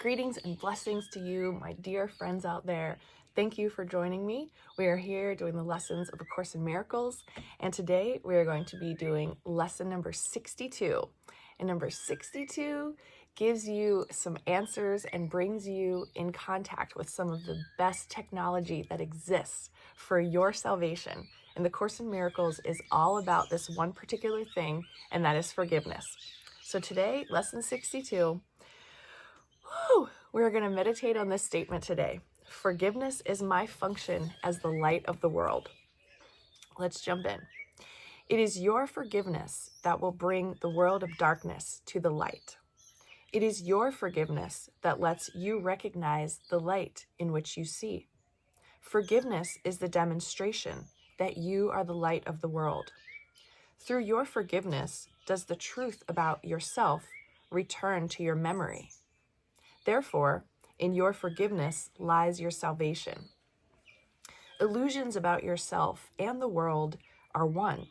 Greetings and blessings to you, my dear friends out there. Thank you for joining me. We are here doing the lessons of A Course in Miracles, and today we are going to be doing lesson number 62. And number 62 gives you some answers and brings you in contact with some of the best technology that exists for your salvation. And the Course in Miracles is all about this one particular thing, and that is forgiveness. So today, lesson 62, we're going to meditate on this statement today. Forgiveness is my function as the light of the world. Let's jump in. It is your forgiveness that will bring the world of darkness to the light. It is your forgiveness that lets you recognize the light in which you see. Forgiveness is the demonstration that you are the light of the world. Through your forgiveness does the truth about yourself return to your memory. Therefore, in your forgiveness lies your salvation. Illusions about yourself and the world are one.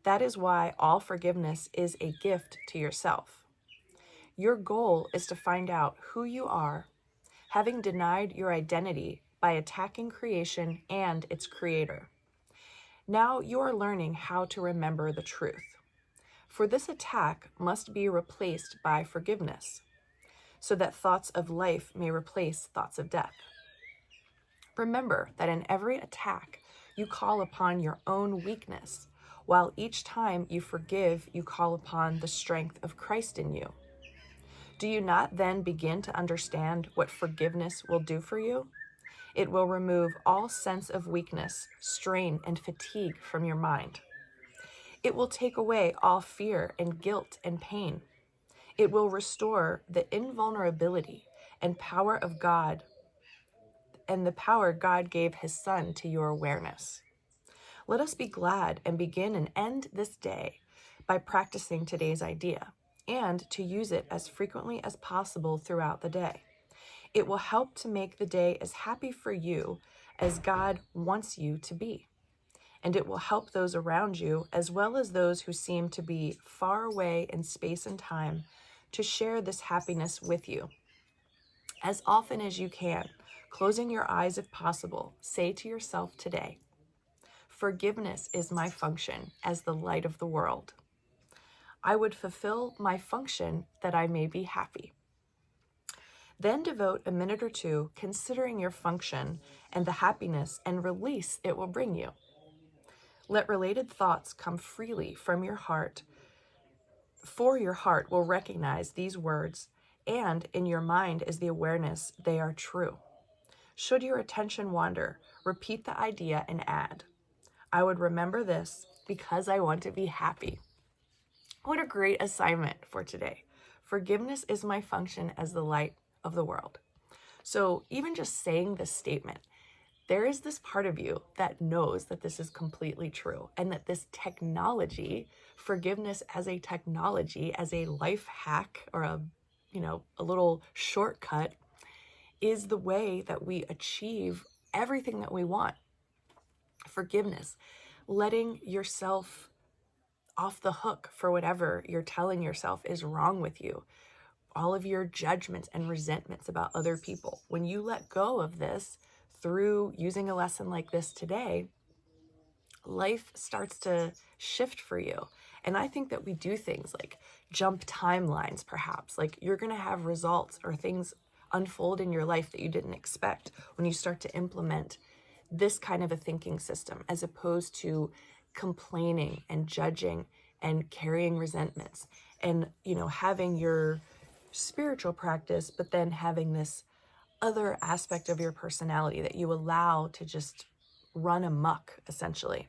That is why all forgiveness is a gift to yourself. Your goal is to find out who you are, having denied your identity by attacking creation and its creator. Now you are learning how to remember the truth. For this attack must be replaced by forgiveness, so that thoughts of life may replace thoughts of death. Remember that in every attack, you call upon your own weakness, while each time you forgive, you call upon the strength of Christ in you. Do you not then begin to understand what forgiveness will do for you? It will remove all sense of weakness, strain, and fatigue from your mind. It will take away all fear and guilt and pain. It will restore the invulnerability and power of God and the power God gave his Son to your awareness. Let us be glad and begin and end this day by practicing today's idea and to use it as frequently as possible throughout the day. It will help to make the day as happy for you as God wants you to be. And it will help those around you, as well as those who seem to be far away in space and time, to share this happiness with you. As often as you can, closing your eyes if possible, say to yourself today, forgiveness is my function as the light of the world. I would fulfill my function that I may be happy. Then devote a minute or two considering your function and the happiness and release it will bring you. Let related thoughts come freely from your heart, for your heart will recognize these words, and in your mind is the awareness they are true. Should your attention wander, repeat the idea and add, I would remember this because I want to be happy. What a great assignment for today. Forgiveness is my function as the light of the world. So even just saying this statement, there is this part of you that knows that this is completely true and that this technology, forgiveness as a technology, as a life hack or a little shortcut, is the way that we achieve everything that we want. Forgiveness, letting yourself off the hook for whatever you're telling yourself is wrong with you. All of your judgments and resentments about other people. When you let go of this through using a lesson like this today, life starts to shift for you. And I think that we do things like jump timelines, perhaps. Like you're going to have results or things unfold in your life that you didn't expect when you start to implement this kind of a thinking system, as opposed to complaining and judging and carrying resentments and, having your spiritual practice, but then having this other aspect of your personality that you allow to just run amok, essentially.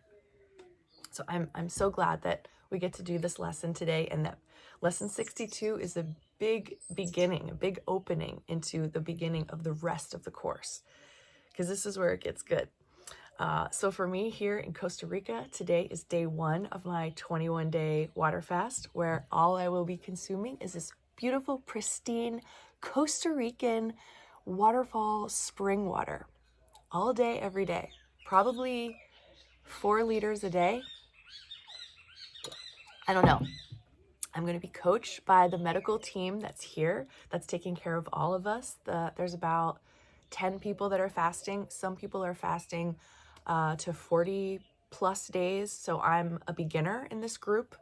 So I'm so glad that we get to do this lesson today, and that lesson 62 is a big beginning, a big opening into the beginning of the rest of the course, because this is where it gets good. So for me here in Costa Rica, today is day 1 of my 21-day water fast, where all I will be consuming is this beautiful, pristine Costa Rican waterfall spring water all day, every day, probably 4 liters a day. I don't know. I'm going to be coached by the medical team that's here, that's taking care of all of us. There's about 10 people that are fasting. Some people are fasting to 40 plus days. So I'm a beginner in this group,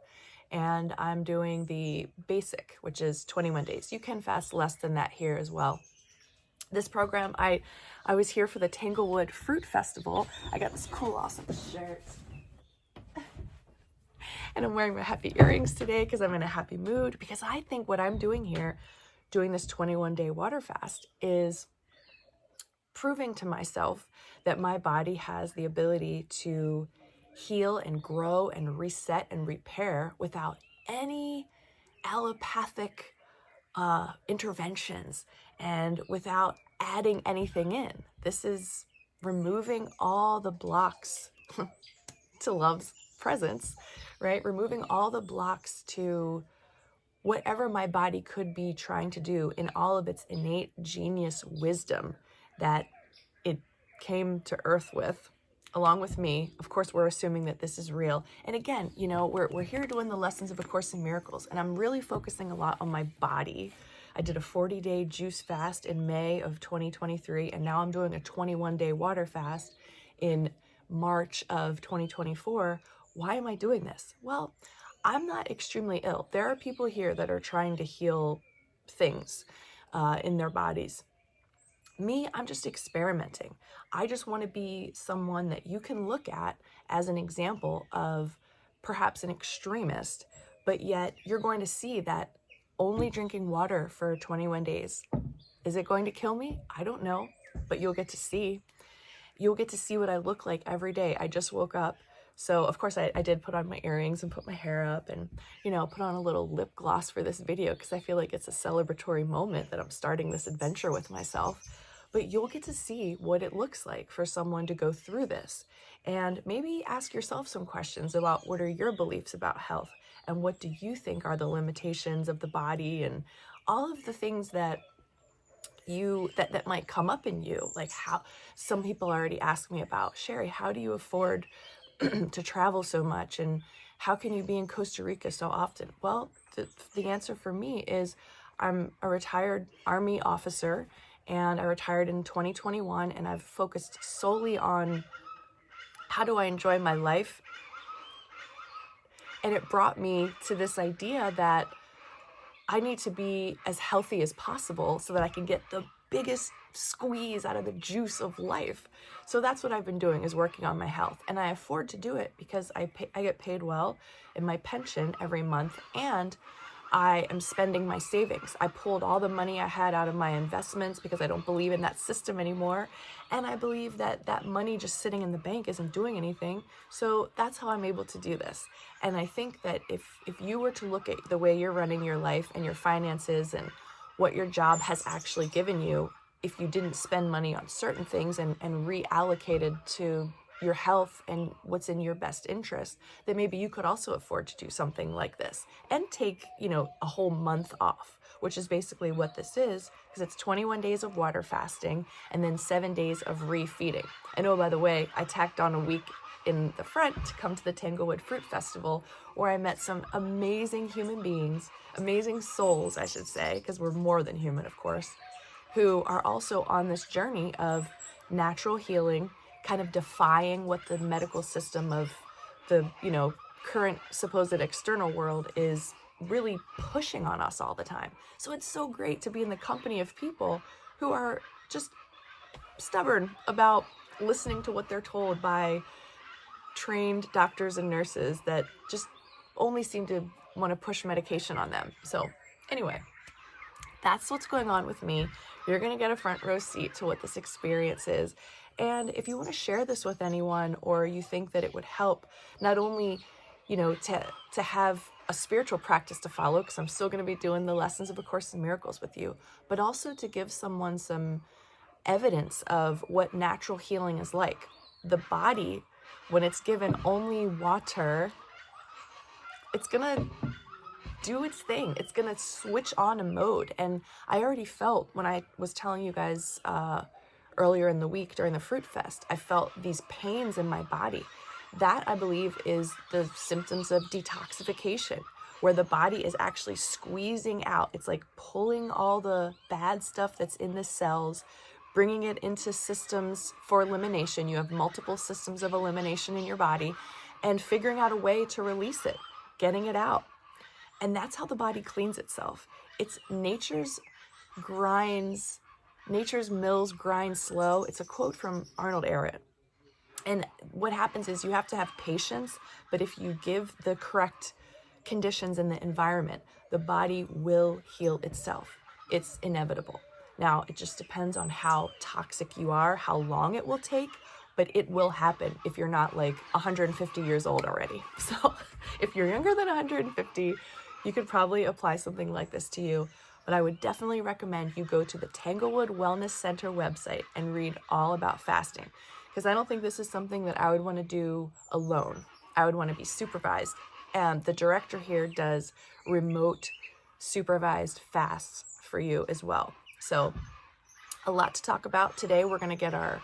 and I'm doing the basic, which is 21 days. You can fast less than that here as well. This program, I was here for the Tanglewood Fruit Festival. I got this cool, awesome shirt. And I'm wearing my happy earrings today because I'm in a happy mood, because I think what I'm doing here, doing this 21-day water fast, is proving to myself that my body has the ability to heal and grow and reset and repair without any allopathic interventions and without adding anything in. This is removing all the blocks to love's presence, right? Removing all the blocks to whatever my body could be trying to do in all of its innate genius wisdom that it came to earth with, along with me. Of course, we're assuming that this is real. And again, you know, we're here doing the lessons of A Course in Miracles, and I'm really focusing a lot on my body. I did a 40-day juice fast in May of 2023, and now I'm doing a 21-day water fast in March of 2024. Why am I doing this? Well, I'm not extremely ill. There are people here that are trying to heal things in their bodies. Me, I'm just experimenting. I just want to be someone that you can look at as an example of perhaps an extremist, but yet you're going to see that only drinking water for 21 days, is it going to kill me? I don't know, but you'll get to see. You'll get to see what I look like every day. I just woke up. So of course I did put on my earrings and put my hair up and, you know, put on a little lip gloss for this video because I feel like it's a celebratory moment that I'm starting this adventure with myself. But you'll get to see what it looks like for someone to go through this, and maybe ask yourself some questions about what are your beliefs about health and what do you think are the limitations of the body and all of the things that that might come up in you. Like, how some people already ask me about, Sherry, how do you afford to travel so much, and how can you be in Costa Rica so often? Well, the answer for me is I'm a retired Army officer, and I retired in 2021, and I've focused solely on how do I enjoy my life. And it brought me to this idea that I need to be as healthy as possible so that I can get the biggest squeeze out of the juice of life. So that's what I've been doing, is working on my health. And I afford to do it because I get paid well in my pension every month, and I am spending my savings. I pulled all the money I had out of my investments because I don't believe in that system anymore. And I believe that that money just sitting in the bank isn't doing anything. So that's how I'm able to do this. And I think that if you were to look at the way you're running your life and your finances and what your job has actually given you, if you didn't spend money on certain things and reallocated to your health and what's in your best interest, then maybe you could also afford to do something like this and take, you know, a whole month off, which is basically what this is, because it's 21 days of water fasting and then 7 days of refeeding. And oh, by the way, I tacked on a week in the front to come to the Tanglewood Fruit Festival, where I met some amazing human beings, amazing souls, I should say, because we're more than human, of course, who are also on this journey of natural healing, kind of defying what the medical system of the, you know, current supposed external world is really pushing on us all the time. So it's so great to be in the company of people who are just stubborn about listening to what they're told by trained doctors and nurses that just only seem to want to push medication on them. So anyway, that's what's going on with me. You're going to get a front row seat to what this experience is. And if you want to share this with anyone, or you think that it would help, not only, you know, to have a spiritual practice to follow, because I'm still going to be doing the lessons of A Course in Miracles with you, but also to give someone some evidence of what natural healing is like. The body, when it's given only water, it's going to do its thing. It's going to switch on a mode. And I already felt, when I was telling you guys earlier in the week during the Fruit Fest, I felt these pains in my body. That, I believe, is the symptoms of detoxification. where the body is actually squeezing out. It's like pulling all the bad stuff that's in the cells, bringing it into systems for elimination. You have multiple systems of elimination in your body, and figuring out a way to release it, getting it out. And that's how the body cleans itself. It's nature's mills grind slow. It's a quote from Arnold Ehret. And what happens is you have to have patience, but if you give the correct conditions in the environment, the body will heal itself. It's inevitable. Now, it just depends on how toxic you are, how long it will take, but it will happen if you're not like 150 years old already. So if you're younger than 150, you could probably apply something like this to you. But I would definitely recommend you go to the Tanglewood Wellness Center website and read all about fasting, because I don't think this is something that I would want to do alone. I would want to be supervised. And the director here does remote supervised fasts for you as well. So a lot to talk about today. We're going to get our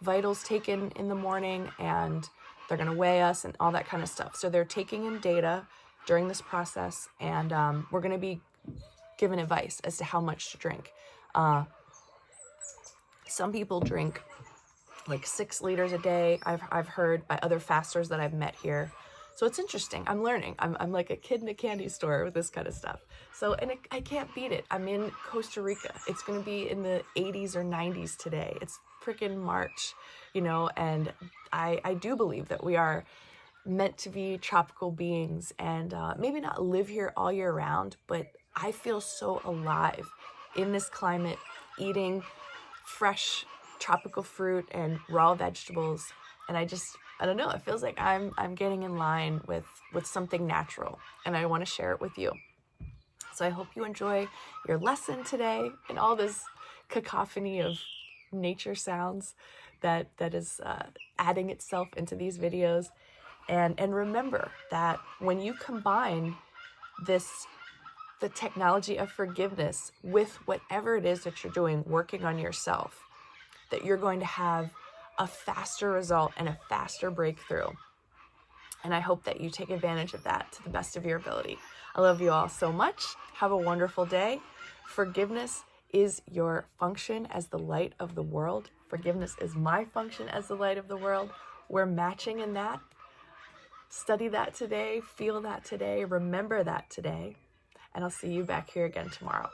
vitals taken in the morning, and they're going to weigh us and all that kind of stuff. So they're taking in data during this process, and we're going to be given advice as to how much to drink. Some people drink like 6 liters a day. I've heard by other fasters that I've met here. So it's interesting. I'm learning. I'm like a kid in a candy store with this kind of stuff. So, and I can't beat it. I'm in Costa Rica. It's going to be in the 80s or 90s today. It's freaking March, and I do believe that we are meant to be tropical beings, and maybe not live here all year round, but I feel so alive in this climate, eating fresh tropical fruit and raw vegetables. And I don't know, it feels like I'm getting in line with something natural, and I want to share it with you. So I hope you enjoy your lesson today and all this cacophony of nature sounds that is adding itself into these videos. And remember that when you combine the technology of forgiveness with whatever it is that you're doing, working on yourself, that you're going to have a faster result and a faster breakthrough. And I hope that you take advantage of that to the best of your ability. I love you all so much. Have a wonderful day. Forgiveness is your function as the light of the world. Forgiveness is my function as the light of the world. We're matching in that. Study that today. Feel that today. Remember that today. And I'll see you back here again tomorrow.